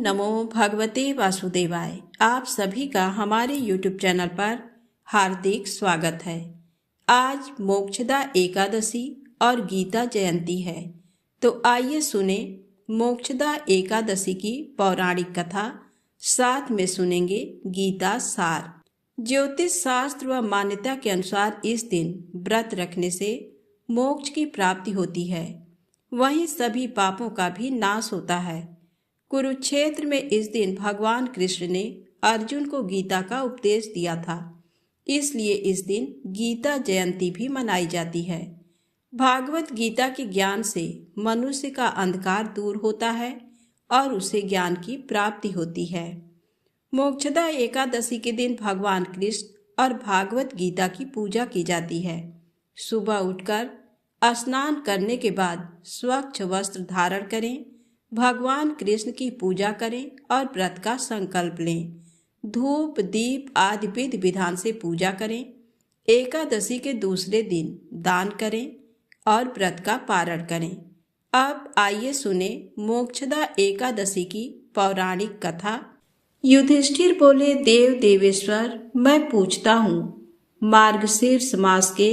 नमो भगवते वासुदेवाय। आप सभी का हमारे YouTube चैनल पर हार्दिक स्वागत है। आज मोक्षदा एकादशी और गीता जयंती है, तो आइए सुने मोक्षदा एकादशी की पौराणिक कथा, साथ में सुनेंगे गीता सार। ज्योतिष शास्त्र व मान्यता के अनुसार इस दिन व्रत रखने से मोक्ष की प्राप्ति होती है, वहीं सभी पापों का भी नाश होता है। कुरुक्षेत्र में इस दिन भगवान कृष्ण ने अर्जुन को गीता का उपदेश दिया था, इसलिए इस दिन गीता जयंती भी मनाई जाती है। भागवत गीता के ज्ञान से मनुष्य का अंधकार दूर होता है और उसे ज्ञान की प्राप्ति होती है। मोक्षदा एकादशी के दिन भगवान कृष्ण और भागवत गीता की पूजा की जाती है। सुबह उठकर स्नान करने के बाद स्वच्छ वस्त्र धारण करें, भगवान कृष्ण की पूजा करें और व्रत का संकल्प लें। धूप दीप आदि विधि विधान से पूजा करें। एकादशी के दूसरे दिन दान करें और व्रत का पारण करें। अब आइए सुने मोक्षदा एकादशी की पौराणिक कथा। युधिष्ठिर बोले, देव देवेश्वर, मैं पूछता हूँ, मार्गशीर्ष मास के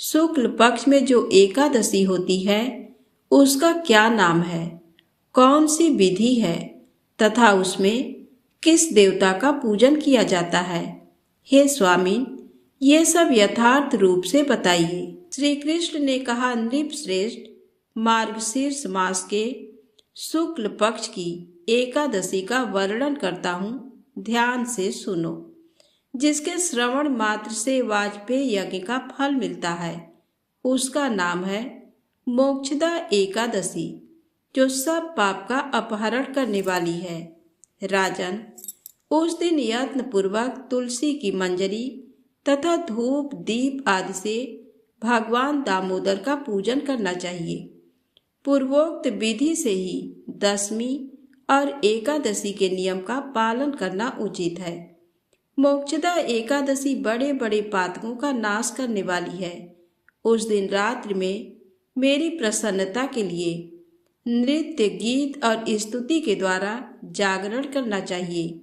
शुक्ल पक्ष में जो एकादशी होती है उसका क्या नाम है, कौन सी विधि है तथा उसमें किस देवता का पूजन किया जाता है? हे स्वामी, ये सब यथार्थ रूप से बताइए। श्री कृष्ण ने कहा, नृप श्रेष्ठ, मार्गशीर्ष मास के शुक्ल पक्ष की एकादशी का वर्णन करता हूँ, ध्यान से सुनो। जिसके श्रवण मात्र से वाजपेय यज्ञ का फल मिलता है, उसका नाम है मोक्षदा एकादशी, जो सब पाप का अपहरण करने वाली है। राजन, उस दिन यत्न पूर्वक तुलसी की मंजरी तथा धूप दीप आदि से भगवान दामोदर का पूजन करना चाहिए। पूर्वोक्त विधि से ही दशमी और एकादशी के नियम का पालन करना उचित है। मोक्षदा एकादशी बड़े बड़े पातकों का नाश करने वाली है। उस दिन रात्रि में मेरी प्रसन्नता के लिए नृत्य गीत और स्तुति के द्वारा जागरण करना चाहिए।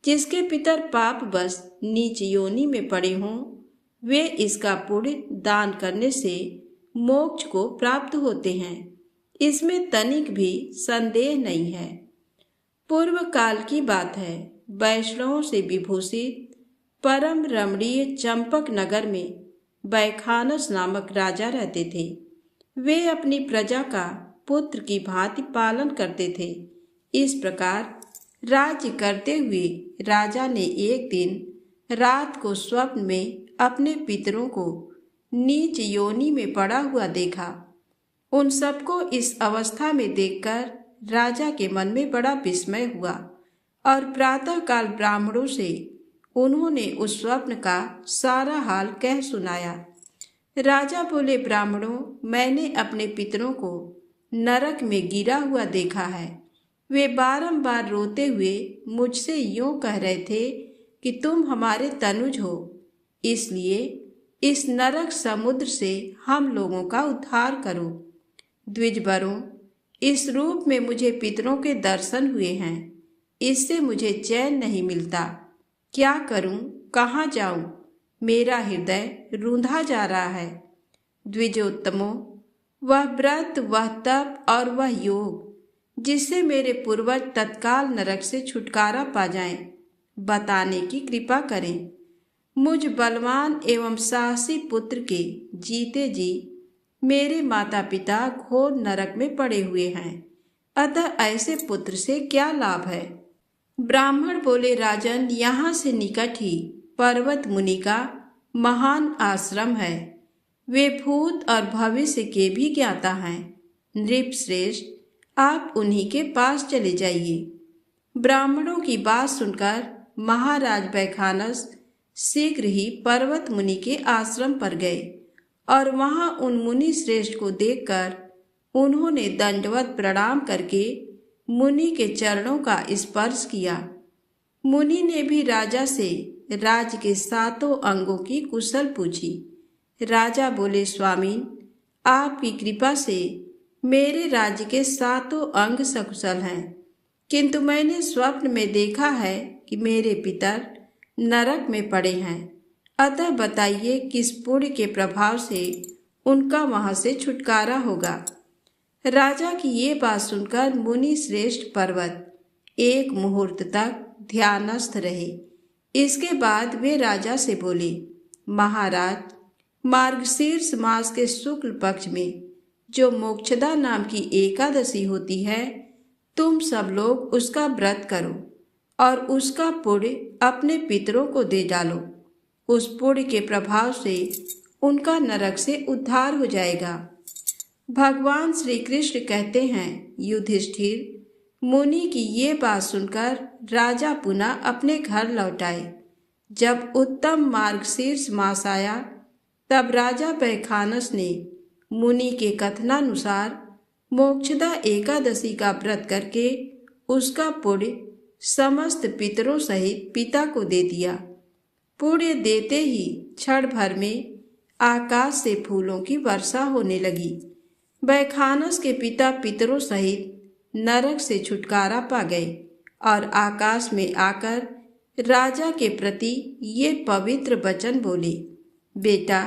जिसके पितर पाप बस नीच योनि में पड़े हों, वे इसका पुण्य दान करने से मोक्ष को प्राप्त होते हैं, इसमें तनिक भी संदेह नहीं है। पूर्व काल की बात है, वैष्णवों से विभूषित परम रमणीय चंपक नगर में बैखानस नामक राजा रहते थे। वे अपनी प्रजा का पुत्र की भांति पालन करते थे। इस प्रकार राज्य करते हुए राजा ने एक दिन रात को स्वप्न में अपने पितरों को नीच योनि में पड़ा हुआ देखा। उन सबको इस अवस्था में देखकर राजा के मन में बड़ा विस्मय हुआ और प्रातःकाल ब्राह्मणों से उन्होंने उस स्वप्न का सारा हाल कह सुनाया। राजा बोले, ब्राह्मणों, मैंने अपने पितरों को नरक में गिरा हुआ देखा है। वे बारंबार रोते हुए मुझसे यूं कह रहे थे कि तुम हमारे तनुज हो, इसलिए इस नरक समुद्र से हम लोगों का उद्धार करो। द्विजवरों, इस रूप में मुझे पितरों के दर्शन हुए हैं, इससे मुझे चैन नहीं मिलता। क्या करूं, कहाँ जाऊं? मेरा हृदय रूंधा जा रहा है। द्विजोत्तमों, वह व्रत, वह तप और वह योग जिससे मेरे पूर्वज तत्काल नरक से छुटकारा पा जाएं, बताने की कृपा करें। मुझ बलवान एवं साहसी पुत्र के जीते जी मेरे माता पिता घोर नरक में पड़े हुए हैं, अतः ऐसे पुत्र से क्या लाभ है? ब्राह्मण बोले, राजन, यहाँ से निकट ही पर्वत मुनि का महान आश्रम है। वे भूत और भविष्य के भी ज्ञाता हैं। नृप श्रेष्ठ, आप उन्हीं के पास चले जाइए। ब्राह्मणों की बात सुनकर महाराज बैखानस शीघ्र ही पर्वत मुनि के आश्रम पर गए और वहां उन मुनि श्रेष्ठ को देखकर उन्होंने दंडवत प्रणाम करके मुनि के चरणों का स्पर्श किया। मुनि ने भी राजा से राज्य के 7 अंगों की कुशल पूछी। राजा बोले, स्वामी, आपकी कृपा से मेरे राज्य के 7 अंग सकुशल हैं। किंतु मैंने स्वप्न में देखा है कि मेरे पितर नरक में पड़े हैं। अतः बताइए किस पुण्य के प्रभाव से उनका वहां से छुटकारा होगा। राजा की ये बात सुनकर मुनि श्रेष्ठ पर्वत एक मुहूर्त तक ध्यानस्थ रहे। इसके बाद वे राजा से बोले, महाराज, मार्गशीर्ष मास के शुक्ल पक्ष में जो मोक्षदा नाम की एकादशी होती है, तुम सब लोग उसका व्रत करो और उसका पुण्य अपने पितरों को दे डालो। उस पुण्य के प्रभाव से उनका नरक से उद्धार हो जाएगा। भगवान श्री कृष्ण कहते हैं, युधिष्ठिर, मुनि की ये बात सुनकर राजा पुनः अपने घर लौट आए। जब उत्तम मार्गशीर्ष मास आया, तब राजा बैखानस ने मुनि के कथनानुसार मोक्षदा एकादशी का व्रत करके उसका पुण्य समस्त पितरों सहित पिता को दे दिया। पुण्य देते ही क्षण भर में आकाश से फूलों की वर्षा होने लगी। बैखानस के पिता पितरों सहित नरक से छुटकारा पा गए और आकाश में आकर राजा के प्रति ये पवित्र वचन बोले, बेटा,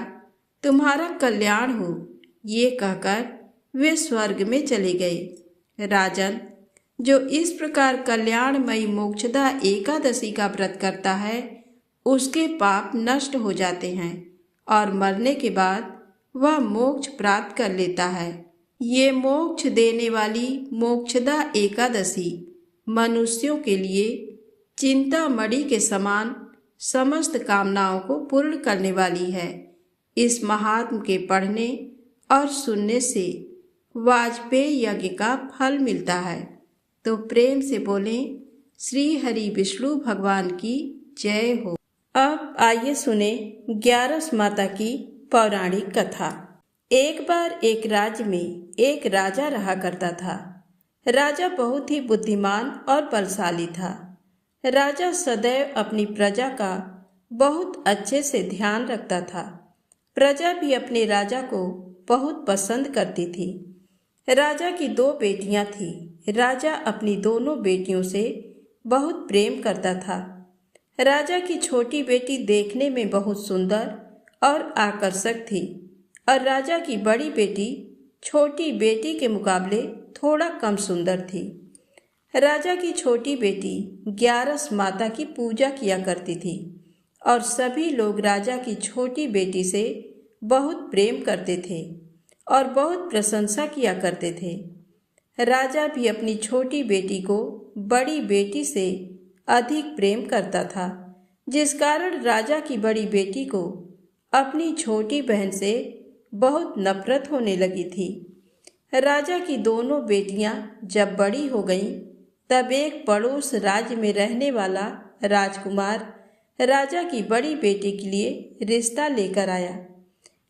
तुम्हारा कल्याण हो। ये कहकर वे स्वर्ग में चले गए। राजन, जो इस प्रकार कल्याणमयी मोक्षदा एकादशी का व्रत करता है, उसके पाप नष्ट हो जाते हैं और मरने के बाद वह मोक्ष प्राप्त कर लेता है। ये मोक्ष देने वाली मोक्षदा एकादशी मनुष्यों के लिए चिंतामणि के समान समस्त कामनाओं को पूर्ण करने वाली है। इस महात्म के पढ़ने और सुनने से वाजपेयी यज्ञ का फल मिलता है। तो प्रेम से बोलें, श्री हरि विष्णु भगवान की जय हो। अब आइए सुने 11 माता की पौराणिक कथा। एक बार एक राज्य में एक राजा रहा करता था। राजा बहुत ही बुद्धिमान और बलशाली था। राजा सदैव अपनी प्रजा का बहुत अच्छे से ध्यान रखता था। प्रजा भी अपने राजा को बहुत पसंद करती थी। राजा की 2 बेटियां थीं। राजा अपनी दोनों बेटियों से बहुत प्रेम करता था। राजा की छोटी बेटी देखने में बहुत सुंदर और आकर्षक थी और राजा की बड़ी बेटी छोटी बेटी के मुकाबले थोड़ा कम सुंदर थी। राजा की छोटी बेटी 11 माता की पूजा किया करती थी और सभी लोग राजा की छोटी बेटी से बहुत प्रेम करते थे और बहुत प्रशंसा किया करते थे। राजा भी अपनी छोटी बेटी को बड़ी बेटी से अधिक प्रेम करता था, जिस कारण राजा की बड़ी बेटी को अपनी छोटी बहन से बहुत नफरत होने लगी थी। राजा की दोनों बेटियां जब बड़ी हो गईं, तब एक पड़ोस राज्य में रहने वाला राजकुमार राजा की बड़ी बेटी के लिए रिश्ता लेकर आया।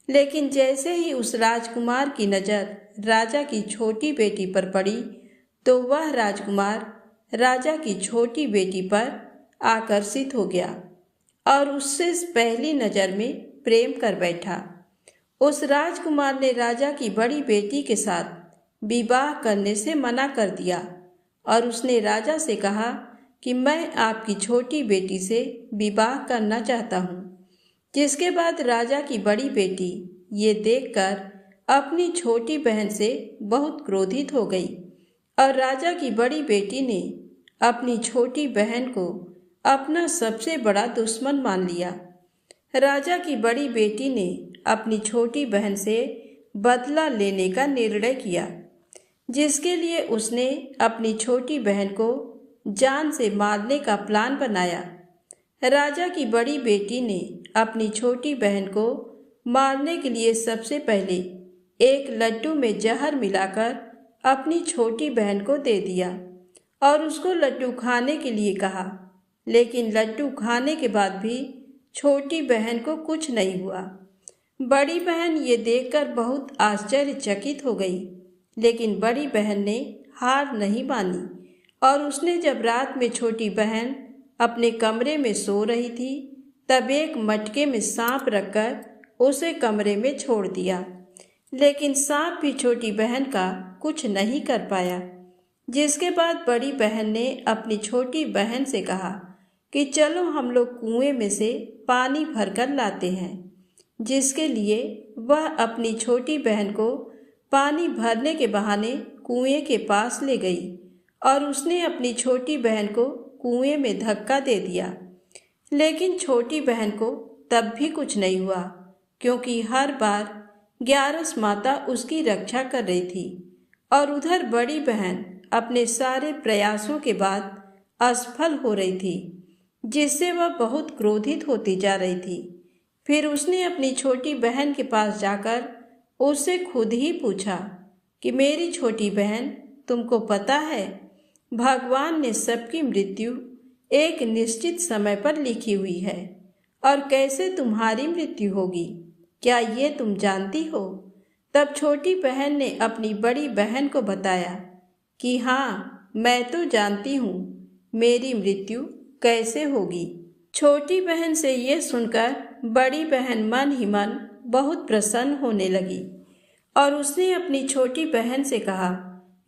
लेकिन जैसे ही उस राजकुमार की नज़र राजा की छोटी बेटी पर पड़ी, तो वह राजकुमार राजा की छोटी बेटी पर आकर्षित हो गया और उससे पहली नज़र में प्रेम कर बैठा। उस राजकुमार ने राजा की बड़ी बेटी के साथ विवाह करने से मना कर दिया और उसने राजा से कहा कि मैं आपकी छोटी बेटी से विवाह करना चाहता हूँ। जिसके बाद राजा की बड़ी बेटी ये देखकर अपनी छोटी बहन से बहुत क्रोधित हो गई और राजा की बड़ी बेटी ने अपनी छोटी बहन को अपना सबसे बड़ा दुश्मन मान लिया। राजा की बड़ी बेटी ने अपनी छोटी बहन से बदला लेने का निर्णय किया, जिसके लिए उसने अपनी छोटी बहन को जान से मारने का प्लान बनाया। राजा की बड़ी बेटी ने अपनी छोटी बहन को मारने के लिए सबसे पहले एक लड्डू में जहर मिलाकर अपनी छोटी बहन को दे दिया और उसको लड्डू खाने के लिए कहा। लेकिन लड्डू खाने के बाद भी छोटी बहन को कुछ नहीं हुआ। बड़ी बहन ये देखकर बहुत आश्चर्यचकित हो गई, लेकिन बड़ी बहन ने हार नहीं मानी और उसने जब रात में छोटी बहन अपने कमरे में सो रही थी, तब एक मटके में सांप रखकर उसे कमरे में छोड़ दिया। लेकिन सांप भी छोटी बहन का कुछ नहीं कर पाया। जिसके बाद बड़ी बहन ने अपनी छोटी बहन से कहा कि चलो हम लोग कुएं में से पानी भरकर लाते हैं। जिसके लिए वह अपनी छोटी बहन को पानी भरने के बहाने कुएं के पास ले गई और उसने अपनी छोटी बहन को कुएं में धक्का दे दिया। लेकिन छोटी बहन को तब भी कुछ नहीं हुआ, क्योंकि हर बार ग्यारस माता उसकी रक्षा कर रही थी और उधर बड़ी बहन अपने सारे प्रयासों के बाद असफल हो रही थी, जिससे वह बहुत क्रोधित होती जा रही थी। फिर उसने अपनी छोटी बहन के पास जाकर उससे खुद ही पूछा कि मेरी छोटी बहन, तुमको पता है भगवान ने सबकी मृत्यु एक निश्चित समय पर लिखी हुई है और कैसे तुम्हारी मृत्यु होगी, क्या ये तुम जानती हो? तब छोटी बहन ने अपनी बड़ी बहन को बताया कि हाँ, मैं तो जानती हूँ मेरी मृत्यु कैसे होगी। छोटी बहन से ये सुनकर बड़ी बहन मन ही मन बहुत प्रसन्न होने लगी और उसने अपनी छोटी बहन से कहा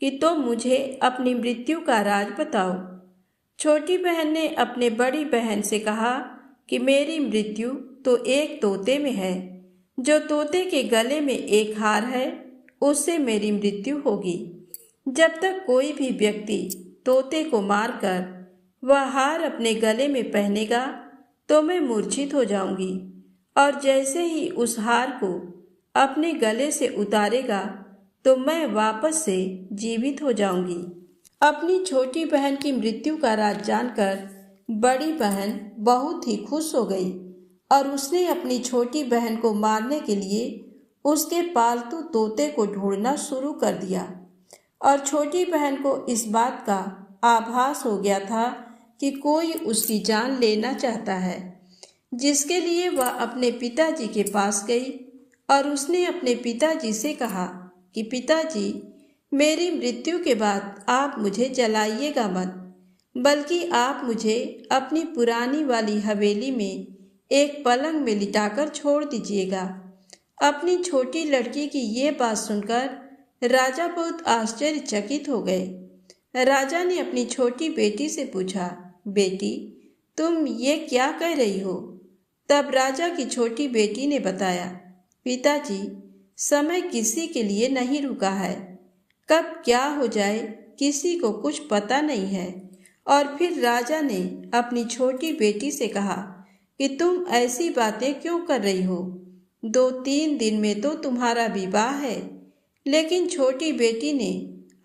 कि तुम मुझे अपनी मृत्यु का राज बताओ। छोटी बहन ने अपने बड़ी बहन से कहा कि मेरी मृत्यु तो एक तोते में है। जो तोते के गले में एक हार है, उससे मेरी मृत्यु होगी। जब तक कोई भी व्यक्ति तोते को मारकर वह हार अपने गले में पहनेगा तो मैं मूर्छित हो जाऊंगी, और जैसे ही उस हार को अपने गले से उतारेगा तो मैं वापस से जीवित हो जाऊंगी। अपनी छोटी बहन की मृत्यु का राज जानकर बड़ी बहन बहुत ही खुश हो गई और उसने अपनी छोटी बहन को मारने के लिए उसके पालतू तोते को ढूंढना शुरू कर दिया। और छोटी बहन को इस बात का आभास हो गया था कि कोई उसकी जान लेना चाहता है, जिसके लिए वह अपने पिताजी के पास गई और उसने अपने पिताजी से कहा कि पिताजी, मेरी मृत्यु के बाद आप मुझे जलाइएगा मत, बल्कि आप मुझे अपनी पुरानी वाली हवेली में एक पलंग में लिटाकर छोड़ दीजिएगा। अपनी छोटी लड़की की ये बात सुनकर राजा बहुत आश्चर्यचकित हो गए। राजा ने अपनी छोटी बेटी से पूछा, बेटी, तुम ये क्या कह रही हो? तब राजा की छोटी बेटी ने बताया, पिताजी, समय किसी के लिए नहीं रुका है, कब क्या हो जाए किसी को कुछ पता नहीं है। और फिर राजा ने अपनी छोटी बेटी से कहा कि तुम ऐसी बातें क्यों कर रही हो? 2-3 दिन में तो तुम्हारा विवाह है। लेकिन छोटी बेटी ने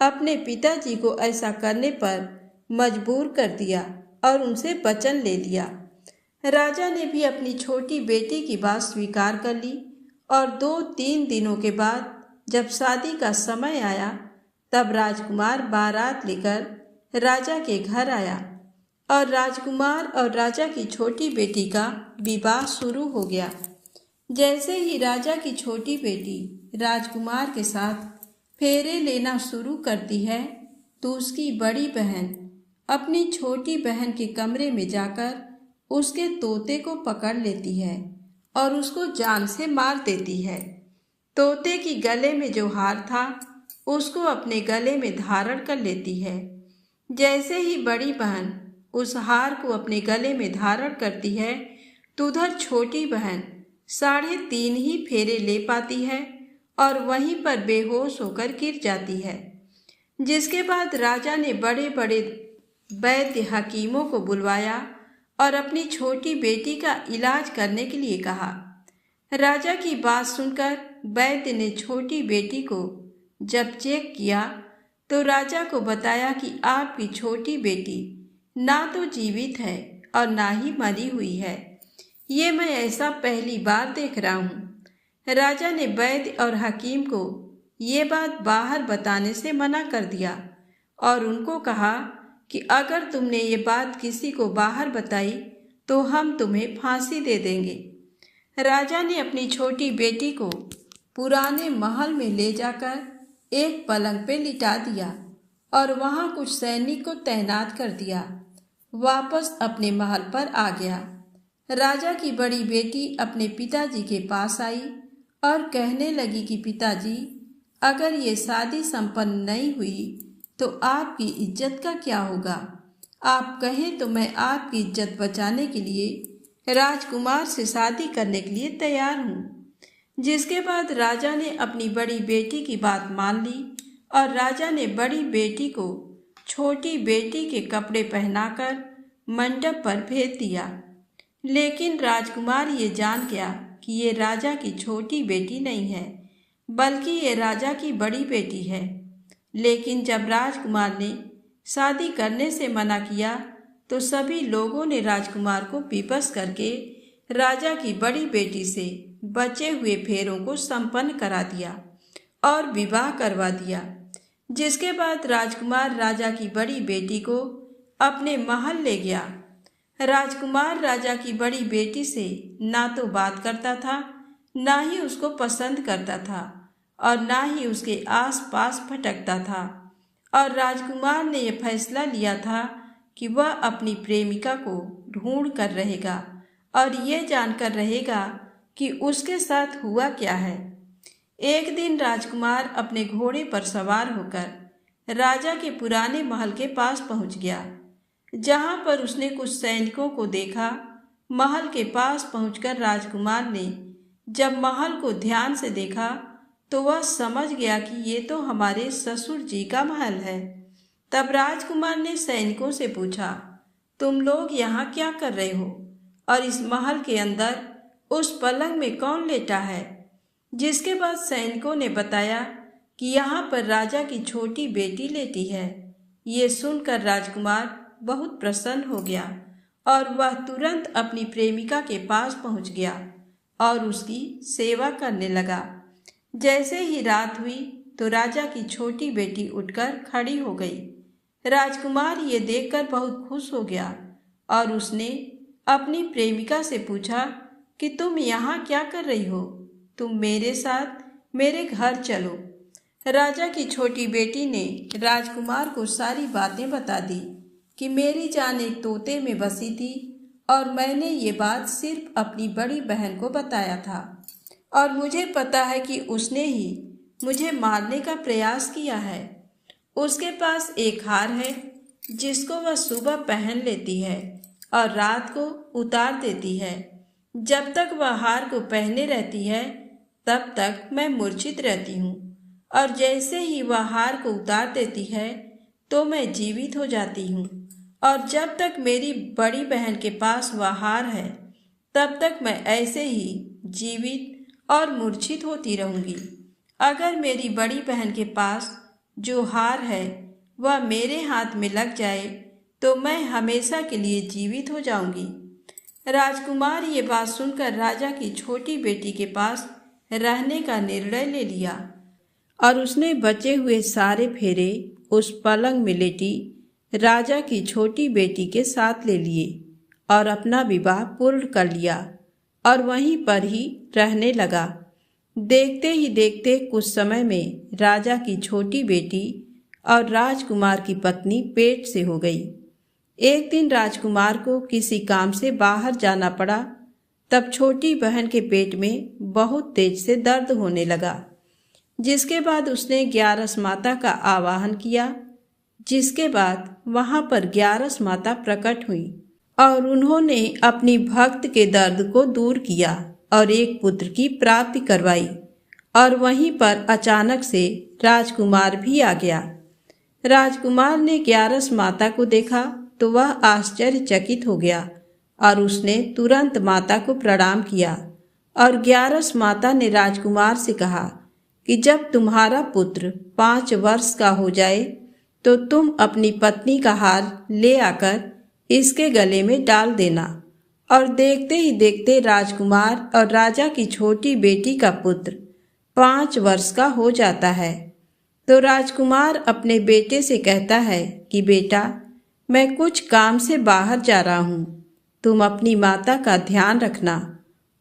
अपने पिताजी को ऐसा करने पर मजबूर कर दिया और उनसे वचन ले लिया। राजा ने भी अपनी छोटी बेटी की बात स्वीकार कर ली और 2-3 दिनों के बाद जब शादी का समय आया तब राजकुमार बारात लेकर राजा के घर आया और राजकुमार और राजा की छोटी बेटी का विवाह शुरू हो गया। जैसे ही राजा की छोटी बेटी राजकुमार के साथ फेरे लेना शुरू करती है तो उसकी बड़ी बहन अपनी छोटी बहन के कमरे में जाकर उसके तोते को पकड़ लेती है और उसको जान से मार देती है। तोते की गले में जो हार था उसको अपने गले में धारण कर लेती है। जैसे ही बड़ी बहन उस हार को अपने गले में धारण करती है तो उधर छोटी बहन 3.5 ही फेरे ले पाती है और वहीं पर बेहोश होकर गिर जाती है। जिसके बाद राजा ने बड़े बड़े वैद्य हकीमों को बुलवाया और अपनी छोटी बेटी का इलाज करने के लिए कहा। राजा की बात सुनकर वैद्य ने छोटी बेटी को जब चेक किया तो राजा को बताया कि आपकी छोटी बेटी ना तो जीवित है और ना ही मरी हुई है। ये मैं ऐसा पहली बार देख रहा हूँ। राजा ने वैद्य और हकीम को ये बात बाहर बताने से मना कर दिया और उनको कहा कि अगर तुमने ये बात किसी को बाहर बताई तो हम तुम्हें फांसी दे देंगे। राजा ने अपनी छोटी बेटी को पुराने महल में ले जाकर एक पलंग पे लिटा दिया और वहां कुछ सैनिक को तैनात कर दिया। वापस अपने महल पर आ गया। राजा की बड़ी बेटी अपने पिताजी के पास आई और कहने लगी कि पिताजी, अगर ये शादी संपन्न नहीं हुई तो आपकी इज्जत का क्या होगा? आप कहें तो मैं आपकी इज्जत बचाने के लिए राजकुमार से शादी करने के लिए तैयार हूँ। जिसके बाद राजा ने अपनी बड़ी बेटी की बात मान ली और राजा ने बड़ी बेटी को छोटी बेटी के कपड़े पहनाकर मंडप पर भेज दिया। लेकिन राजकुमार ये जान गया कि ये राजा की छोटी बेटी नहीं है, बल्कि ये राजा की बड़ी बेटी है। लेकिन जब राजकुमार ने शादी करने से मना किया तो सभी लोगों ने राजकुमार को विवश करके राजा की बड़ी बेटी से बचे हुए फेरों को संपन्न करा दिया और विवाह करवा दिया। जिसके बाद राजकुमार राजा की बड़ी बेटी को अपने महल ले गया। राजकुमार राजा की बड़ी बेटी से ना तो बात करता था, ना ही उसको पसंद करता था और ना ही उसके आसपास भटकता था। और राजकुमार ने यह फैसला लिया था कि वह अपनी प्रेमिका को ढूंढ कर रहेगा और ये जानकर रहेगा कि उसके साथ हुआ क्या है। एक दिन राजकुमार अपने घोड़े पर सवार होकर राजा के पुराने महल के पास पहुंच गया, जहां पर उसने कुछ सैनिकों को देखा। महल के पास पहुंचकर राजकुमार ने जब महल को ध्यान से देखा तो वह समझ गया कि ये तो हमारे ससुर जी का महल है। तब राजकुमार ने सैनिकों से पूछा, तुम लोग यहाँ क्या कर रहे हो और इस महल के अंदर उस पलंग में कौन लेटा है? जिसके बाद सैनिकों ने बताया कि यहाँ पर राजा की छोटी बेटी लेटी है। ये सुनकर राजकुमार बहुत प्रसन्न हो गया और वह तुरंत अपनी प्रेमिका के पास पहुँच गया और उसकी सेवा करने लगा। जैसे ही रात हुई तो राजा की छोटी बेटी उठकर खड़ी हो गई। राजकुमार ये देखकर बहुत खुश हो गया और उसने अपनी प्रेमिका से पूछा कि तुम यहाँ क्या कर रही हो? तुम मेरे साथ मेरे घर चलो। राजा की छोटी बेटी ने राजकुमार को सारी बातें बता दी कि मेरी जान एक तोते में बसी थी और मैंने ये बात सिर्फ अपनी बड़ी बहन को बताया था और मुझे पता है कि उसने ही मुझे मारने का प्रयास किया है। उसके पास एक हार है जिसको वह सुबह पहन लेती है और रात को उतार देती है। जब तक वह हार को पहने रहती है तब तक मैं मूर्छित रहती हूँ और जैसे ही वह हार को उतार देती है तो मैं जीवित हो जाती हूँ। और जब तक मेरी बड़ी बहन के पास वह हार है तब तक मैं ऐसे ही जीवित और मूर्छित होती रहूँगी। अगर मेरी बड़ी बहन के पास जो हार है वह मेरे हाथ में लग जाए तो मैं हमेशा के लिए जीवित हो जाऊंगी। राजकुमार ये बात सुनकर राजा की छोटी बेटी के पास रहने का निर्णय ले लिया और उसने बचे हुए सारे फेरे उस पलंग में लेटी राजा की छोटी बेटी के साथ ले लिए और अपना विवाह पूर्ण कर लिया और वहीं पर ही रहने लगा। देखते ही देखते कुछ समय में राजा की छोटी बेटी और राजकुमार की पत्नी पेट से हो गई। एक दिन राजकुमार को किसी काम से बाहर जाना पड़ा। तब छोटी बहन के पेट में बहुत तेज से दर्द होने लगा। जिसके बाद उसने ग्यारस माता का आवाहन किया। जिसके बाद वहां पर ग्यारस माता प्रकट हुई और उन्होंने अपनी भक्त के दर्द को दूर किया और एक पुत्र की प्राप्ति करवाई। और वहीं पर अचानक से राजकुमार भी आ गया। राजकुमार ने ग्यारस माता को देखा तो वह आश्चर्यचकित हो गया और उसने तुरंत माता को प्रणाम किया। और ग्यारस माता ने राजकुमार से कहा कि जब तुम्हारा पुत्र 5 वर्ष का हो जाए तो तुम अपनी पत्नी का हार ले आकर इसके गले में डाल देना। और देखते ही देखते राजकुमार और राजा की छोटी बेटी का पुत्र 5 वर्ष का हो जाता है। तो राजकुमार अपने बेटे से कहता है कि बेटा, मैं कुछ काम से बाहर जा रहा हूँ, तुम अपनी माता का ध्यान रखना।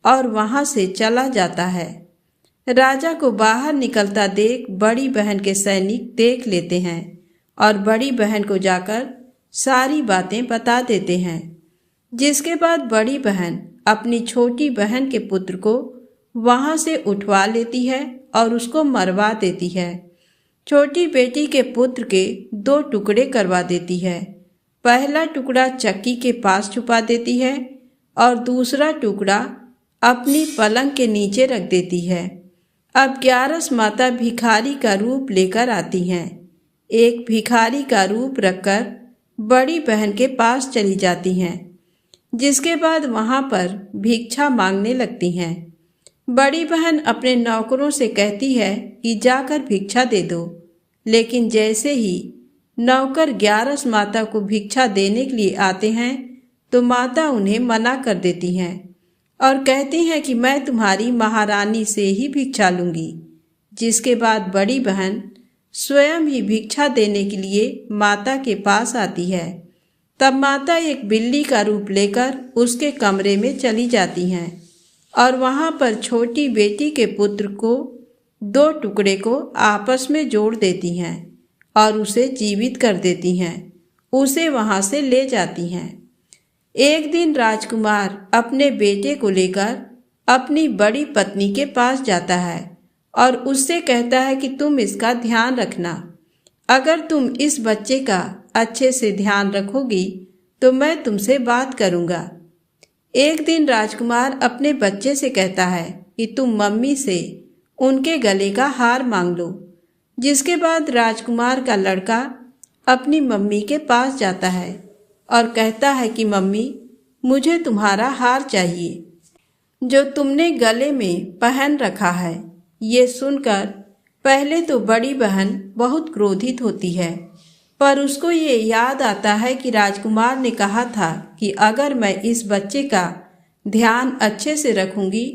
और वहां से चला जाता है। राजा को बाहर निकलता देख बड़ी बहन के सैनिक देख लेते हैं और बड़ी बहन को जाकर सारी बातें बता देते हैं। जिसके बाद बड़ी बहन अपनी छोटी बहन के पुत्र को वहां से उठवा लेती है और उसको मरवा देती है। छोटी बेटी के पुत्र के 2 टुकड़े करवा देती है। पहला टुकड़ा चक्की के पास छुपा देती है और दूसरा टुकड़ा अपनी पलंग के नीचे रख देती है। अब 11 माता भिखारी का रूप लेकर आती हैं। एक भिखारी का रूप रखकर बड़ी बहन के पास चली जाती हैं, जिसके बाद वहां पर भिक्षा मांगने लगती हैं। बड़ी बहन अपने नौकरों से कहती है कि जाकर भिक्षा दे दो, लेकिन जैसे ही नौकर 11 माता को भिक्षा देने के लिए आते हैं तो माता उन्हें मना कर देती हैं और कहती हैं कि मैं तुम्हारी महारानी से ही भिक्षा लूंगी। जिसके बाद बड़ी बहन स्वयं ही भिक्षा देने के लिए माता के पास आती है। तब माता एक बिल्ली का रूप लेकर उसके कमरे में चली जाती हैं और वहां पर छोटी बेटी के पुत्र को 2 टुकड़े को आपस में जोड़ देती हैं और उसे जीवित कर देती हैं। उसे वहां से ले जाती हैं। एक दिन राजकुमार अपने बेटे को लेकर अपनी बड़ी पत्नी के पास जाता है और उससे कहता है कि तुम इसका ध्यान रखना। अगर तुम इस बच्चे का अच्छे से ध्यान रखोगी तो मैं तुमसे बात करूंगा। एक दिन राजकुमार अपने बच्चे से कहता है कि तुम मम्मी से उनके गले का हार मांग लो। जिसके बाद राजकुमार का लड़का अपनी मम्मी के पास जाता है और कहता है कि मम्मी, मुझे तुम्हारा हार चाहिए जो तुमने गले में पहन रखा है। ये सुनकर पहले तो बड़ी बहन बहुत क्रोधित होती है, पर उसको ये याद आता है कि राजकुमार ने कहा था कि अगर मैं इस बच्चे का ध्यान अच्छे से रखूंगी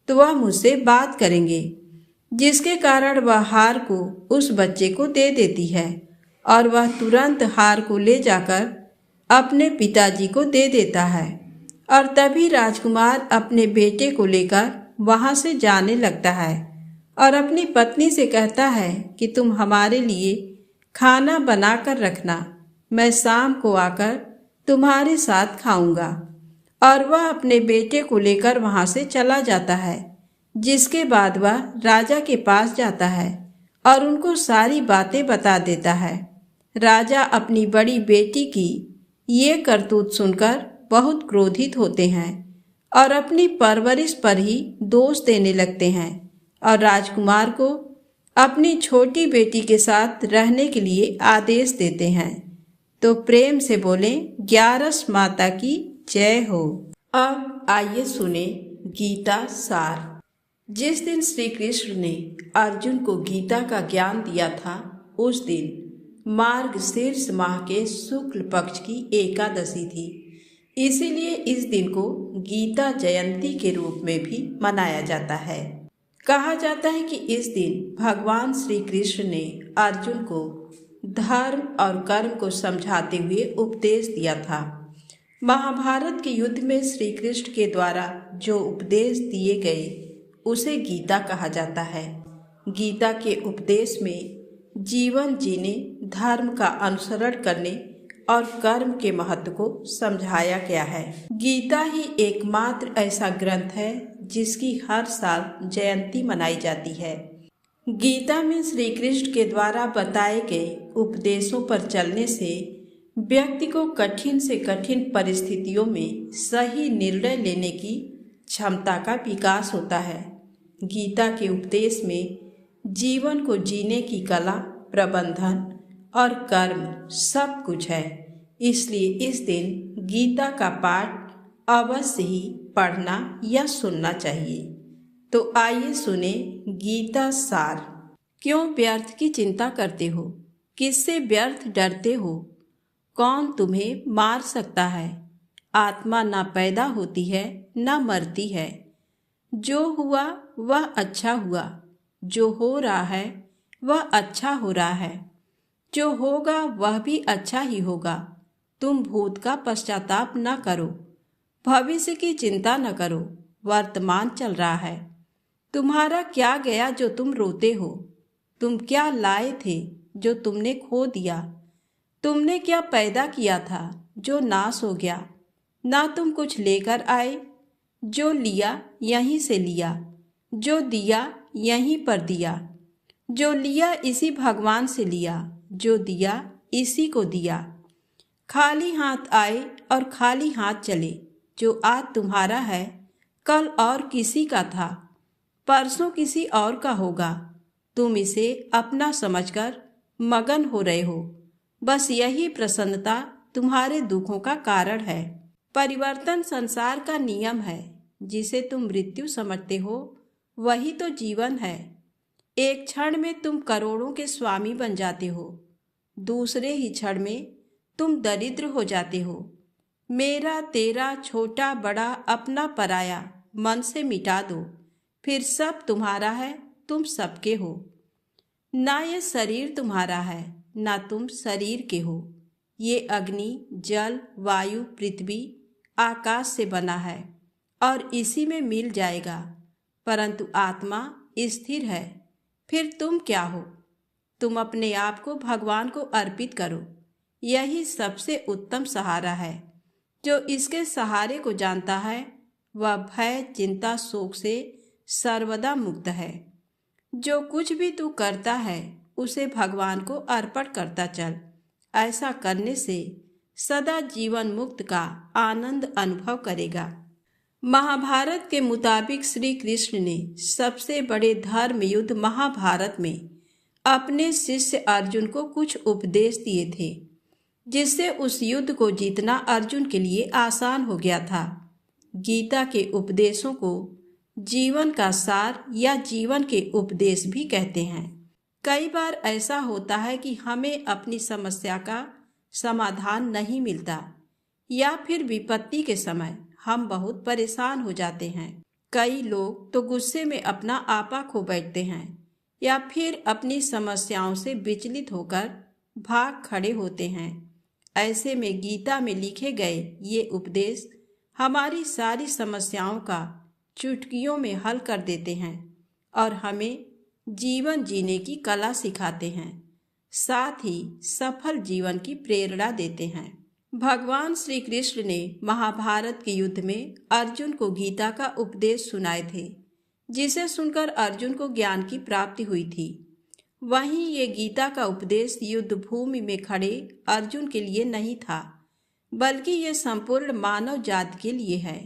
तो वह मुझसे बात करेंगे। जिसके कारण वह हार को उस बच्चे को दे देती है और वह तुरंत हार को ले जाकर अपने पिताजी को दे देता है। और तभी राजकुमार अपने बेटे को लेकर वहां से जाने लगता है और अपनी पत्नी से कहता है कि तुम हमारे लिए खाना बनाकर रखना, मैं शाम को आकर तुम्हारे साथ खाऊंगा। और वह अपने बेटे को लेकर वहां से चला जाता है। जिसके बाद वह राजा के पास जाता है और उनको सारी बातें बता देता है। राजा अपनी बड़ी बेटी की ये करतूत सुनकर बहुत क्रोधित होते हैं और अपनी परवरिश पर ही दोष देने लगते हैं और राजकुमार को अपनी छोटी बेटी के साथ रहने के लिए आदेश देते हैं। तो प्रेम से बोलें 11 माता की जय हो। अब आइए सुने गीता सार। जिस दिन श्री कृष्ण ने अर्जुन को गीता का ज्ञान दिया था, उस दिन मार्गशीर्ष माह के शुक्ल पक्ष की एकादशी थी। इसीलिए इस दिन को गीता जयंती के रूप में भी मनाया जाता है। कहा जाता है कि इस दिन भगवान श्री कृष्ण ने अर्जुन को धर्म और कर्म को समझाते हुए उपदेश दिया था। महाभारत के युद्ध में श्री कृष्ण के द्वारा जो उपदेश दिए गए उसे गीता कहा जाता है। गीता के उपदेश में जीवन जीने, धर्म का अनुसरण करने और कर्म के महत्व को समझाया गया है। गीता ही एकमात्र ऐसा ग्रंथ है जिसकी हर साल जयंती मनाई जाती है। गीता में श्री कृष्ण के द्वारा बताए गए उपदेशों पर चलने से व्यक्ति को कठिन से कठिन परिस्थितियों में सही निर्णय लेने की क्षमता का विकास होता है। गीता के उपदेश में जीवन को जीने की कला, प्रबंधन और कर्म सब कुछ है। इसलिए इस दिन गीता का पाठ अवश्य ही पढ़ना या सुनना चाहिए। तो आइए सुने गीता सार। क्यों व्यर्थ की चिंता करते हो? किससे व्यर्थ डरते हो? कौन तुम्हें मार सकता है? आत्मा ना पैदा होती है ना मरती है। जो हुआ वह अच्छा हुआ, जो हो रहा है वह अच्छा हो रहा है, जो होगा वह भी अच्छा ही होगा। तुम भूत का पश्चाताप न करो, भविष्य की चिंता न करो। वर्तमान चल रहा है। तुम्हारा क्या गया जो तुम रोते हो? तुम क्या लाए थे जो तुमने खो दिया? तुमने क्या पैदा किया था जो नाश हो गया? ना तुम कुछ लेकर आए, जो लिया यहीं से लिया, जो दिया यहीं पर दिया। जो लिया इसी भगवान से लिया, जो दिया इसी को दिया। खाली हाथ आए और खाली हाथ चले। जो आज तुम्हारा है कल और किसी का था, परसों किसी और का होगा। तुम इसे अपना समझकर मगन हो रहे हो। बस यही प्रसन्नता तुम्हारे दुखों का कारण है। परिवर्तन संसार का नियम है। जिसे तुम मृत्यु समझते हो वही तो जीवन है। एक क्षण में तुम करोड़ों के स्वामी बन जाते हो, दूसरे ही क्षण में तुम दरिद्र हो जाते हो। मेरा तेरा छोटा बड़ा अपना पराया मन से मिटा दो, फिर सब तुम्हारा है, तुम सबके हो। ना ये शरीर तुम्हारा है, ना तुम शरीर के हो। ये अग्नि जल वायु पृथ्वी आकाश से बना है और इसी में मिल जाएगा, परंतु आत्मा स्थिर है। फिर तुम क्या हो? तुम अपने आप को भगवान को अर्पित करो। यही सबसे उत्तम सहारा है। जो इसके सहारे को जानता है वह भय चिंता शोक से सर्वदा मुक्त है। जो कुछ भी तू करता है उसे भगवान को अर्पण करता चल। ऐसा करने से सदा जीवन मुक्त का आनंद अनुभव करेगा। महाभारत के मुताबिक श्री कृष्ण ने सबसे बड़े धर्म युद्ध महाभारत में अपने शिष्य अर्जुन को कुछ उपदेश दिए थे, जिससे उस युद्ध को जीतना अर्जुन के लिए आसान हो गया था। गीता के उपदेशों को जीवन का सार या जीवन के उपदेश भी कहते हैं। कई बार ऐसा होता है कि हमें अपनी समस्या का समाधान नहीं मिलता, या फिर विपत्ति के समय हम बहुत परेशान हो जाते हैं। कई लोग तो गुस्से में अपना आपा खो बैठते हैं या फिर अपनी समस्याओं से विचलित होकर भाग खड़े होते हैं। ऐसे में गीता में लिखे गए ये उपदेश हमारी सारी समस्याओं का चुटकियों में हल कर देते हैं और हमें जीवन जीने की कला सिखाते हैं, साथ ही सफल जीवन की प्रेरणा देते हैं। भगवान श्री कृष्ण ने महाभारत के युद्ध में अर्जुन को गीता का उपदेश सुनाए थे, जिसे सुनकर अर्जुन को ज्ञान की प्राप्ति हुई थी। वहीं ये गीता का उपदेश युद्ध भूमि में खड़े अर्जुन के लिए नहीं था, बल्कि ये संपूर्ण मानव जाति के लिए है।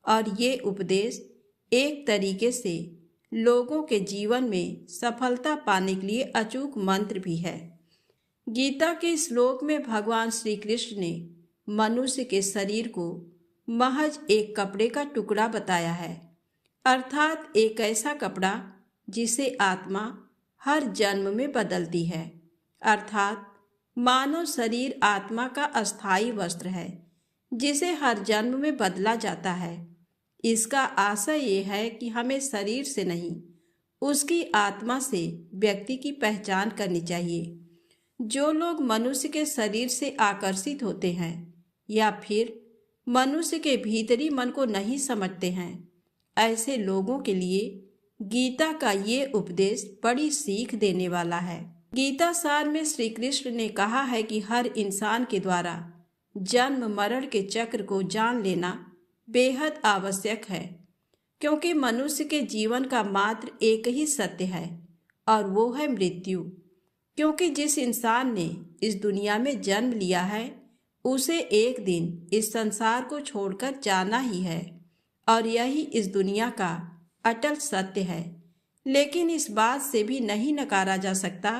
और ये उपदेश एक तरीके से लोगों के जीवन में सफलता पाने के लिए अचूक मंत्र भी है। गीता के श्लोक में भगवान श्री कृष्ण ने मनुष्य के शरीर को महज एक कपड़े का टुकड़ा बताया है, अर्थात एक ऐसा कपड़ा जिसे आत्मा हर जन्म में बदलती है। अर्थात मानव शरीर आत्मा का अस्थायी वस्त्र है, जिसे हर जन्म में बदला जाता है। इसका आशय ये है कि हमें शरीर से नहीं, उसकी आत्मा से व्यक्ति की पहचान करनी चाहिए। जो लोग मनुष्य के शरीर से आकर्षित होते हैं या फिर मनुष्य के भीतरी मन को नहीं समझते हैं, ऐसे लोगों के लिए गीता का ये उपदेश बड़ी सीख देने वाला है। गीता सार में श्री कृष्ण ने कहा है कि हर इंसान के द्वारा जन्म मरण के चक्र को जान लेना बेहद आवश्यक है, क्योंकि मनुष्य के जीवन का मात्र एक ही सत्य है और वो है मृत्यु। क्योंकि जिस इंसान ने इस दुनिया में जन्म लिया है उसे एक दिन इस संसार को छोड़कर जाना ही है और यही इस दुनिया का अटल सत्य है। लेकिन इस बात से भी नहीं नकारा जा सकता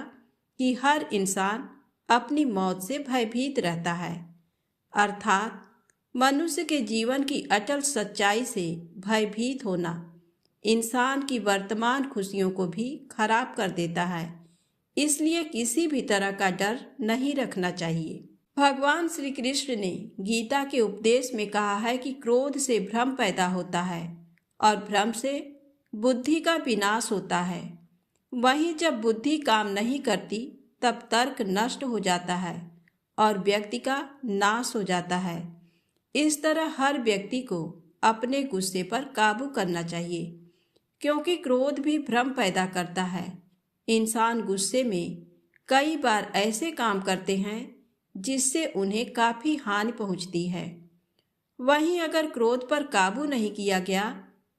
कि हर इंसान अपनी मौत से भयभीत रहता है। अर्थात मनुष्य के जीवन की अटल सच्चाई से भयभीत होना इंसान की वर्तमान खुशियों को भी खराब कर देता है। इसलिए किसी भी तरह का डर नहीं रखना चाहिए। भगवान श्री कृष्ण ने गीता के उपदेश में कहा है कि क्रोध से भ्रम पैदा होता है और भ्रम से बुद्धि का विनाश होता है। वहीं जब बुद्धि काम नहीं करती तब तर्क नष्ट हो जाता है और व्यक्ति का नाश हो जाता है। इस तरह हर व्यक्ति को अपने गुस्से पर काबू करना चाहिए, क्योंकि क्रोध भी भ्रम पैदा करता है। इंसान गुस्से में कई बार ऐसे काम करते हैं जिससे उन्हें काफ़ी हानि पहुंचती है। वहीं अगर क्रोध पर काबू नहीं किया गया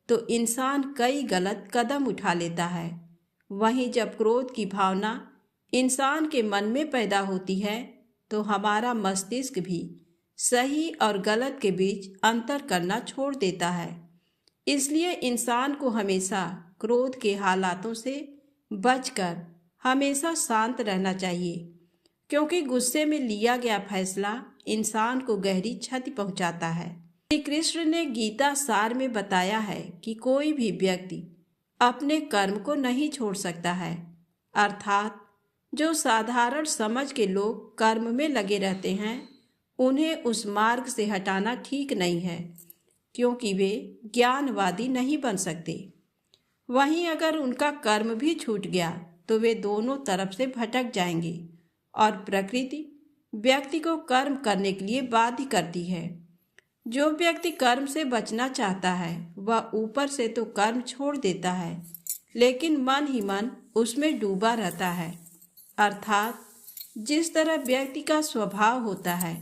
तो इंसान कई गलत कदम उठा लेता है। वहीं जब क्रोध की भावना इंसान के मन में पैदा होती है तो हमारा मस्तिष्क भी सही और गलत के बीच अंतर करना छोड़ देता है। इसलिए इंसान को हमेशा क्रोध के हालातों से बचकर हमेशा शांत रहना चाहिए, क्योंकि गुस्से में लिया गया फैसला इंसान को गहरी क्षति पहुंचाता है। श्री कृष्ण ने गीता सार में बताया है कि कोई भी व्यक्ति अपने कर्म को नहीं छोड़ सकता है, अर्थात जो साधारण समझ के लोग कर्म में लगे रहते हैं उन्हें उस मार्ग से हटाना ठीक नहीं है, क्योंकि वे ज्ञानवादी नहीं बन सकते। वहीं अगर उनका कर्म भी छूट गया तो वे दोनों तरफ से भटक जाएंगे और प्रकृति व्यक्ति को कर्म करने के लिए बाध्य करती है। जो व्यक्ति कर्म से बचना चाहता है वह ऊपर से तो कर्म छोड़ देता है, लेकिन मन ही मन उसमें डूबा रहता है। अर्थात जिस तरह व्यक्ति का स्वभाव होता है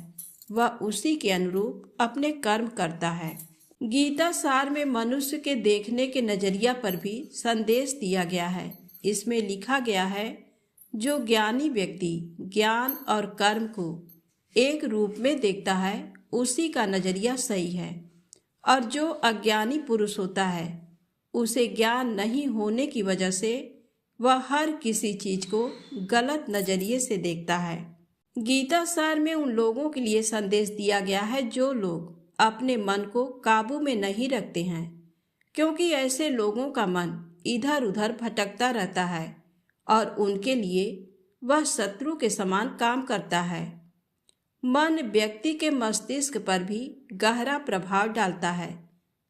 वह उसी के अनुरूप अपने कर्म करता है। गीता सार में मनुष्य के देखने के नजरिया पर भी संदेश दिया गया है। इसमें लिखा गया है, जो ज्ञानी व्यक्ति ज्ञान और कर्म को एक रूप में देखता है उसी का नजरिया सही है, और जो अज्ञानी पुरुष होता है उसे ज्ञान नहीं होने की वजह से वह हर किसी चीज को गलत नजरिए से देखता है। गीता सार में उन लोगों के लिए संदेश दिया गया है जो लोग अपने मन को काबू में नहीं रखते हैं, क्योंकि ऐसे लोगों का मन इधर उधर भटकता रहता है और उनके लिए वह शत्रु के समान काम करता है। मन व्यक्ति के मस्तिष्क पर भी गहरा प्रभाव डालता है।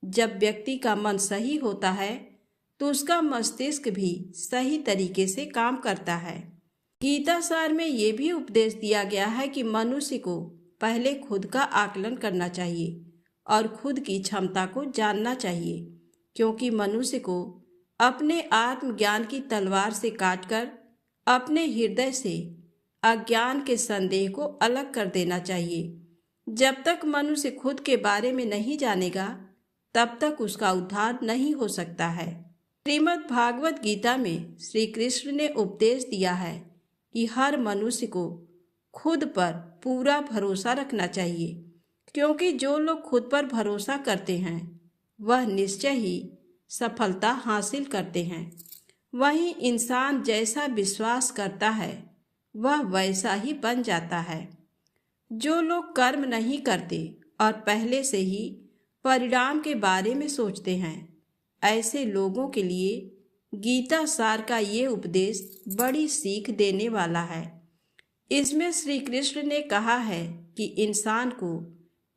जब व्यक्ति का मन सही होता है तो उसका मस्तिष्क भी सही तरीके से काम करता है। गीता सार में ये भी उपदेश दिया गया है कि मनुष्य को पहले खुद का आकलन करना चाहिए और खुद की क्षमता को जानना चाहिए, क्योंकि मनुष्य को अपने आत्मज्ञान की तलवार से काटकर अपने हृदय से अज्ञान के संदेह को अलग कर देना चाहिए। जब तक मनुष्य खुद के बारे में नहीं जानेगा तब तक उसका उद्धार नहीं हो सकता है। श्रीमद् भागवत गीता में श्री कृष्ण ने उपदेश दिया है कि हर मनुष्य को खुद पर पूरा भरोसा रखना चाहिए, क्योंकि जो लोग खुद पर भरोसा करते हैं वह निश्चय ही सफलता हासिल करते हैं। वहीं इंसान जैसा विश्वास करता है वह वैसा ही बन जाता है। जो लोग कर्म नहीं करते और पहले से ही परिणाम के बारे में सोचते हैं, ऐसे लोगों के लिए गीता सार का ये उपदेश बड़ी सीख देने वाला है। इसमें श्री कृष्ण ने कहा है कि इंसान को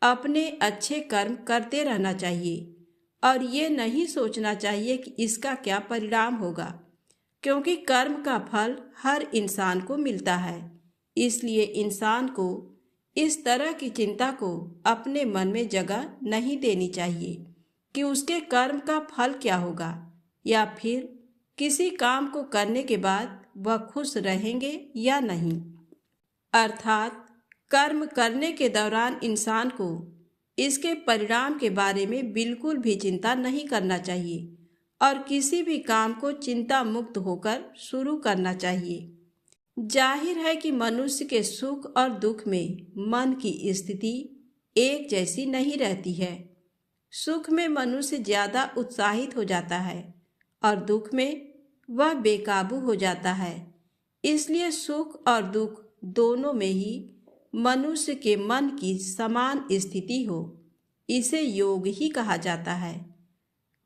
अपने अच्छे कर्म करते रहना चाहिए और ये नहीं सोचना चाहिए कि इसका क्या परिणाम होगा, क्योंकि कर्म का फल हर इंसान को मिलता है। इसलिए इंसान को इस तरह की चिंता को अपने मन में जगह नहीं देनी चाहिए कि उसके कर्म का फल क्या होगा, या फिर किसी काम को करने के बाद वह खुश रहेंगे या नहीं। अर्थात कर्म करने के दौरान इंसान को इसके परिणाम के बारे में बिल्कुल भी चिंता नहीं करना चाहिए और किसी भी काम को चिंता मुक्त होकर शुरू करना चाहिए। जाहिर है कि मनुष्य के सुख और दुख में मन की स्थिति एक जैसी नहीं रहती है। सुख में मनुष्य ज्यादा उत्साहित हो जाता है और दुख में वह बेकाबू हो जाता है। इसलिए सुख और दुख दोनों में ही मनुष्य के मन की समान स्थिति हो, इसे योग ही कहा जाता है।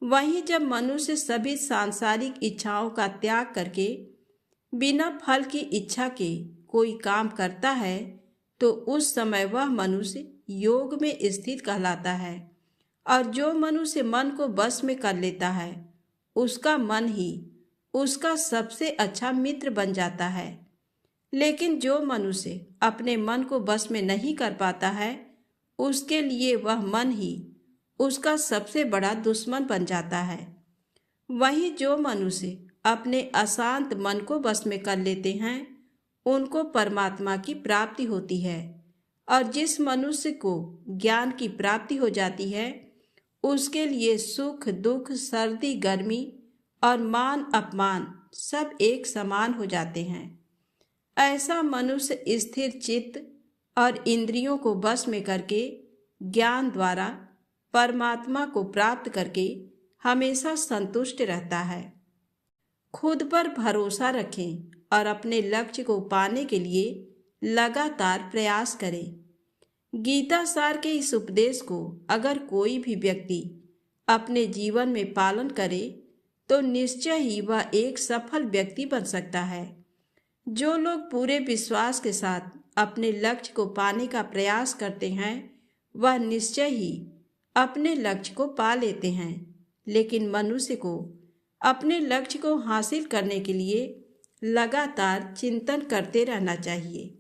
वहीं जब मनुष्य सभी सांसारिक इच्छाओं का त्याग करके बिना फल की इच्छा के कोई काम करता है तो उस समय वह मनुष्य योग में स्थित कहलाता है। और जो मनुष्य मन को बस में कर लेता है उसका मन ही उसका सबसे अच्छा मित्र बन जाता है। लेकिन जो मनुष्य अपने मन को बस में नहीं कर पाता है उसके लिए वह मन ही उसका सबसे बड़ा दुश्मन बन जाता है। वहीं जो मनुष्य अपने अशांत मन को बस में कर लेते हैं उनको परमात्मा की प्राप्ति होती है, और जिस मनुष्य को ज्ञान की प्राप्ति हो जाती है उसके लिए सुख दुख सर्दी गर्मी और मान अपमान सब एक समान हो जाते हैं। ऐसा मनुष्य स्थिर चित्त और इंद्रियों को वश में करके ज्ञान द्वारा परमात्मा को प्राप्त करके हमेशा संतुष्ट रहता है। खुद पर भरोसा रखें और अपने लक्ष्य को पाने के लिए लगातार प्रयास करें। गीता सार के इस उपदेश को अगर कोई भी व्यक्ति अपने जीवन में पालन करे तो निश्चय ही वह एक सफल व्यक्ति बन सकता है। जो लोग पूरे विश्वास के साथ अपने लक्ष्य को पाने का प्रयास करते हैं वह निश्चय ही अपने लक्ष्य को पा लेते हैं। लेकिन मनुष्य को अपने लक्ष्य को हासिल करने के लिए लगातार चिंतन करते रहना चाहिए।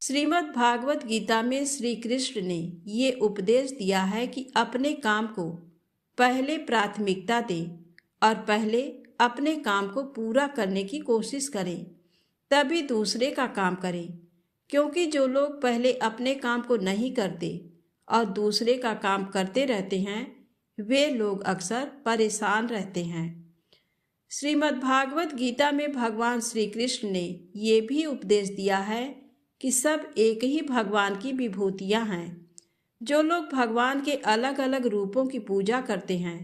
श्रीमद् भागवत गीता में श्री कृष्ण ने ये उपदेश दिया है कि अपने काम को पहले प्राथमिकता दें और पहले अपने काम को पूरा करने की कोशिश करें, तभी दूसरे का काम करें। क्योंकि जो लोग पहले अपने काम को नहीं करते और दूसरे का काम करते रहते हैं वे लोग अक्सर परेशान रहते हैं। श्रीमद् भागवत गीता में भगवान श्री कृष्ण ने ये भी उपदेश दिया है कि सब एक ही भगवान की विभूतियाँ हैं। जो लोग भगवान के अलग अलग रूपों की पूजा करते हैं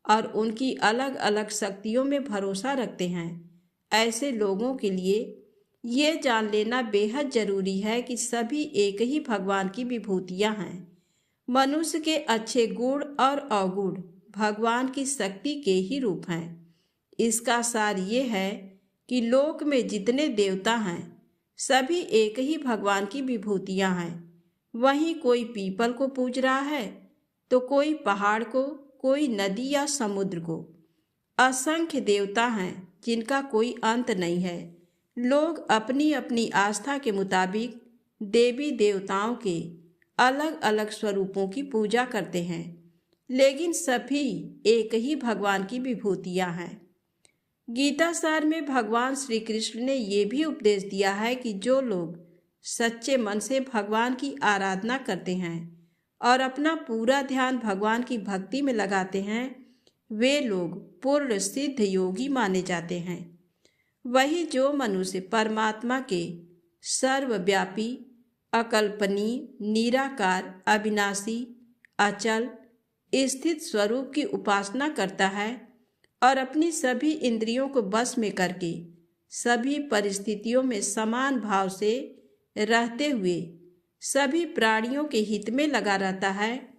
और उनकी अलग अलग शक्तियों में भरोसा रखते हैं, ऐसे लोगों के लिए ये जान लेना बेहद जरूरी है कि सभी एक ही भगवान की विभूतियाँ हैं। मनुष्य के अच्छे गुण और अवगुण भगवान की शक्ति के ही रूप हैं। इसका सार ये है कि लोक में जितने देवता हैं सभी एक ही भगवान की विभूतियाँ हैं। वहीं कोई पीपल को पूज रहा है तो कोई पहाड़ को, कोई नदी या समुद्र को। असंख्य देवता हैं जिनका कोई अंत नहीं है। लोग अपनी अपनी आस्था के मुताबिक देवी देवताओं के अलग अलग स्वरूपों की पूजा करते हैं, लेकिन सभी एक ही भगवान की विभूतियाँ हैं। गीता सार में भगवान श्री कृष्ण ने ये भी उपदेश दिया है कि जो लोग सच्चे मन से भगवान की आराधना करते हैं और अपना पूरा ध्यान भगवान की भक्ति में लगाते हैं वे लोग पूर्ण सिद्ध योगी माने जाते हैं। वही जो मनुष्य परमात्मा के सर्वव्यापी, अकल्पनीय, निराकार, अविनाशी, अचल, स्थित स्वरूप की उपासना करता है और अपनी सभी इंद्रियों को बस में करके सभी परिस्थितियों में समान भाव से रहते हुए सभी प्राणियों के हित में लगा रहता है,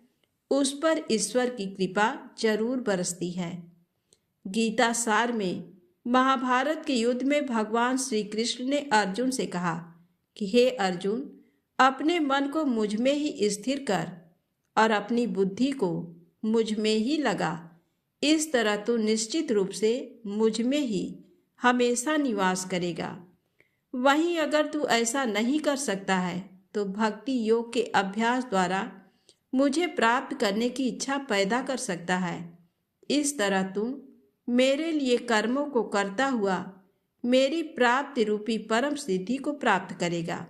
उस पर ईश्वर की कृपा जरूर बरसती है। गीता सार में महाभारत के युद्ध में भगवान श्री कृष्ण ने अर्जुन से कहा कि हे अर्जुन, अपने मन को मुझ में ही स्थिर कर और अपनी बुद्धि को मुझ में ही लगा। इस तरह तू निश्चित रूप से मुझ में ही हमेशा निवास करेगा। वहीं अगर तू ऐसा नहीं कर सकता है तो भक्ति योग के अभ्यास द्वारा मुझे प्राप्त करने की इच्छा पैदा कर सकता है। इस तरह तू मेरे लिए कर्मों को करता हुआ मेरी प्राप्ति रूपी परम सिद्धि को प्राप्त करेगा।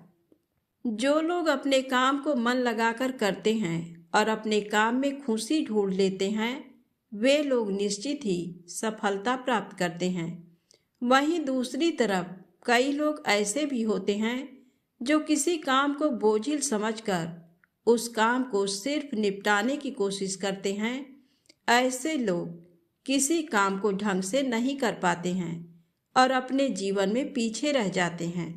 जो लोग अपने काम को मन लगाकर करते हैं और अपने काम में खुशी ढूंढ लेते हैं वे लोग निश्चित ही सफलता प्राप्त करते हैं। वहीं दूसरी तरफ कई लोग ऐसे भी होते हैं जो किसी काम को बोझिल समझकर उस काम को सिर्फ निपटाने की कोशिश करते हैं। ऐसे लोग किसी काम को ढंग से नहीं कर पाते हैं और अपने जीवन में पीछे रह जाते हैं।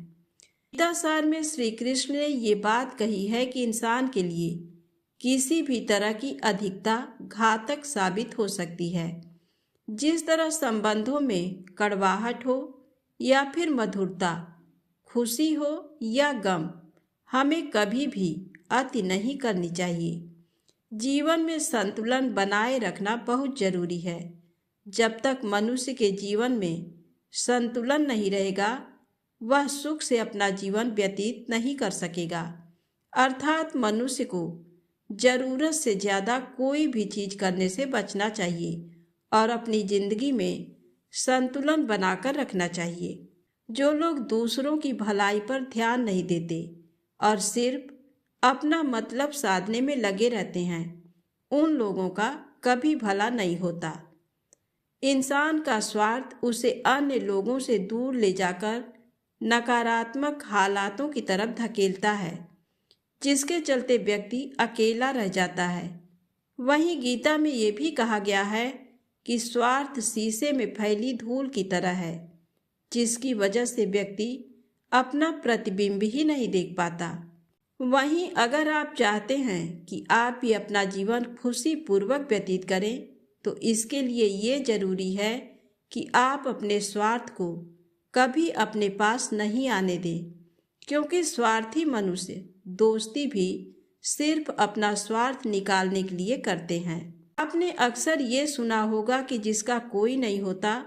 गीता सार में श्री कृष्ण ने ये बात कही है कि इंसान के लिए किसी भी तरह की अधिकता घातक साबित हो सकती है। जिस तरह संबंधों में कड़वाहट हो या फिर मधुरता, खुशी हो या गम, हमें कभी भी अति नहीं करनी चाहिए। जीवन में संतुलन बनाए रखना बहुत जरूरी है। जब तक मनुष्य के जीवन में संतुलन नहीं रहेगा वह सुख से अपना जीवन व्यतीत नहीं कर सकेगा। अर्थात मनुष्य को जरूरत से ज्यादा कोई भी चीज करने से बचना चाहिए और अपनी जिंदगी में संतुलन बनाकर रखना चाहिए। जो लोग दूसरों की भलाई पर ध्यान नहीं देते और सिर्फ अपना मतलब साधने में लगे रहते हैं उन लोगों का कभी भला नहीं होता। इंसान का स्वार्थ उसे अन्य लोगों से दूर ले जाकर नकारात्मक हालातों की तरफ धकेलता है, जिसके चलते व्यक्ति अकेला रह जाता है। वहीं गीता में ये भी कहा गया है कि स्वार्थ शीशे में फैली धूल की तरह है, जिसकी वजह से व्यक्ति अपना प्रतिबिंब ही नहीं देख पाता। वहीं अगर आप चाहते हैं कि आप भी अपना जीवन खुशीपूर्वक व्यतीत करें, तो इसके लिए ये जरूरी है कि आप अपने स्वार्थ को कभी अपने पास नहीं आने दें, क्योंकि स्वार्थी मनुष्य दोस्ती भी सिर्फ अपना स्वार्थ निकालने के लिए करते हैं। आपने अक्सर ये सुना होगा कि जिसका कोई नहीं होता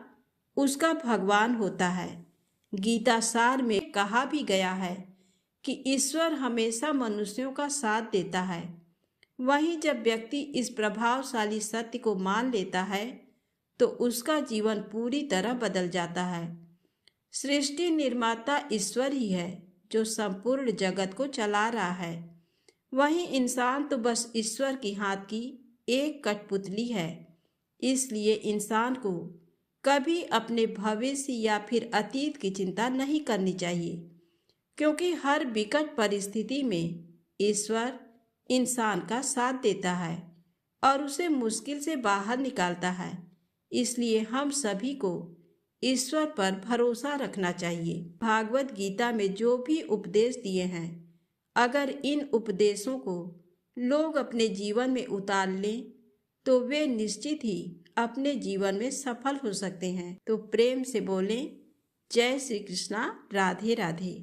उसका भगवान होता है। गीता सार में कहा भी गया है कि ईश्वर हमेशा मनुष्यों का साथ देता है। वहीं जब व्यक्ति इस प्रभावशाली सत्य को मान लेता है तो उसका जीवन पूरी तरह बदल जाता है। सृष्टि निर्माता ईश्वर ही है जो संपूर्ण जगत को चला रहा है। वहीं इंसान तो बस ईश्वर की हाथ की एक कठपुतली है। इसलिए इंसान को कभी अपने भविष्य या फिर अतीत की चिंता नहीं करनी चाहिए, क्योंकि हर विकट परिस्थिति में ईश्वर इंसान का साथ देता है और उसे मुश्किल से बाहर निकालता है। इसलिए हम सभी को ईश्वर पर भरोसा रखना चाहिए। भागवत गीता में जो भी उपदेश दिए हैं, अगर इन उपदेशों को लोग अपने जीवन में उतार लें तो वे निश्चित ही अपने जीवन में सफल हो सकते हैं। तो प्रेम से बोलें, जय श्री कृष्णा, राधे राधे।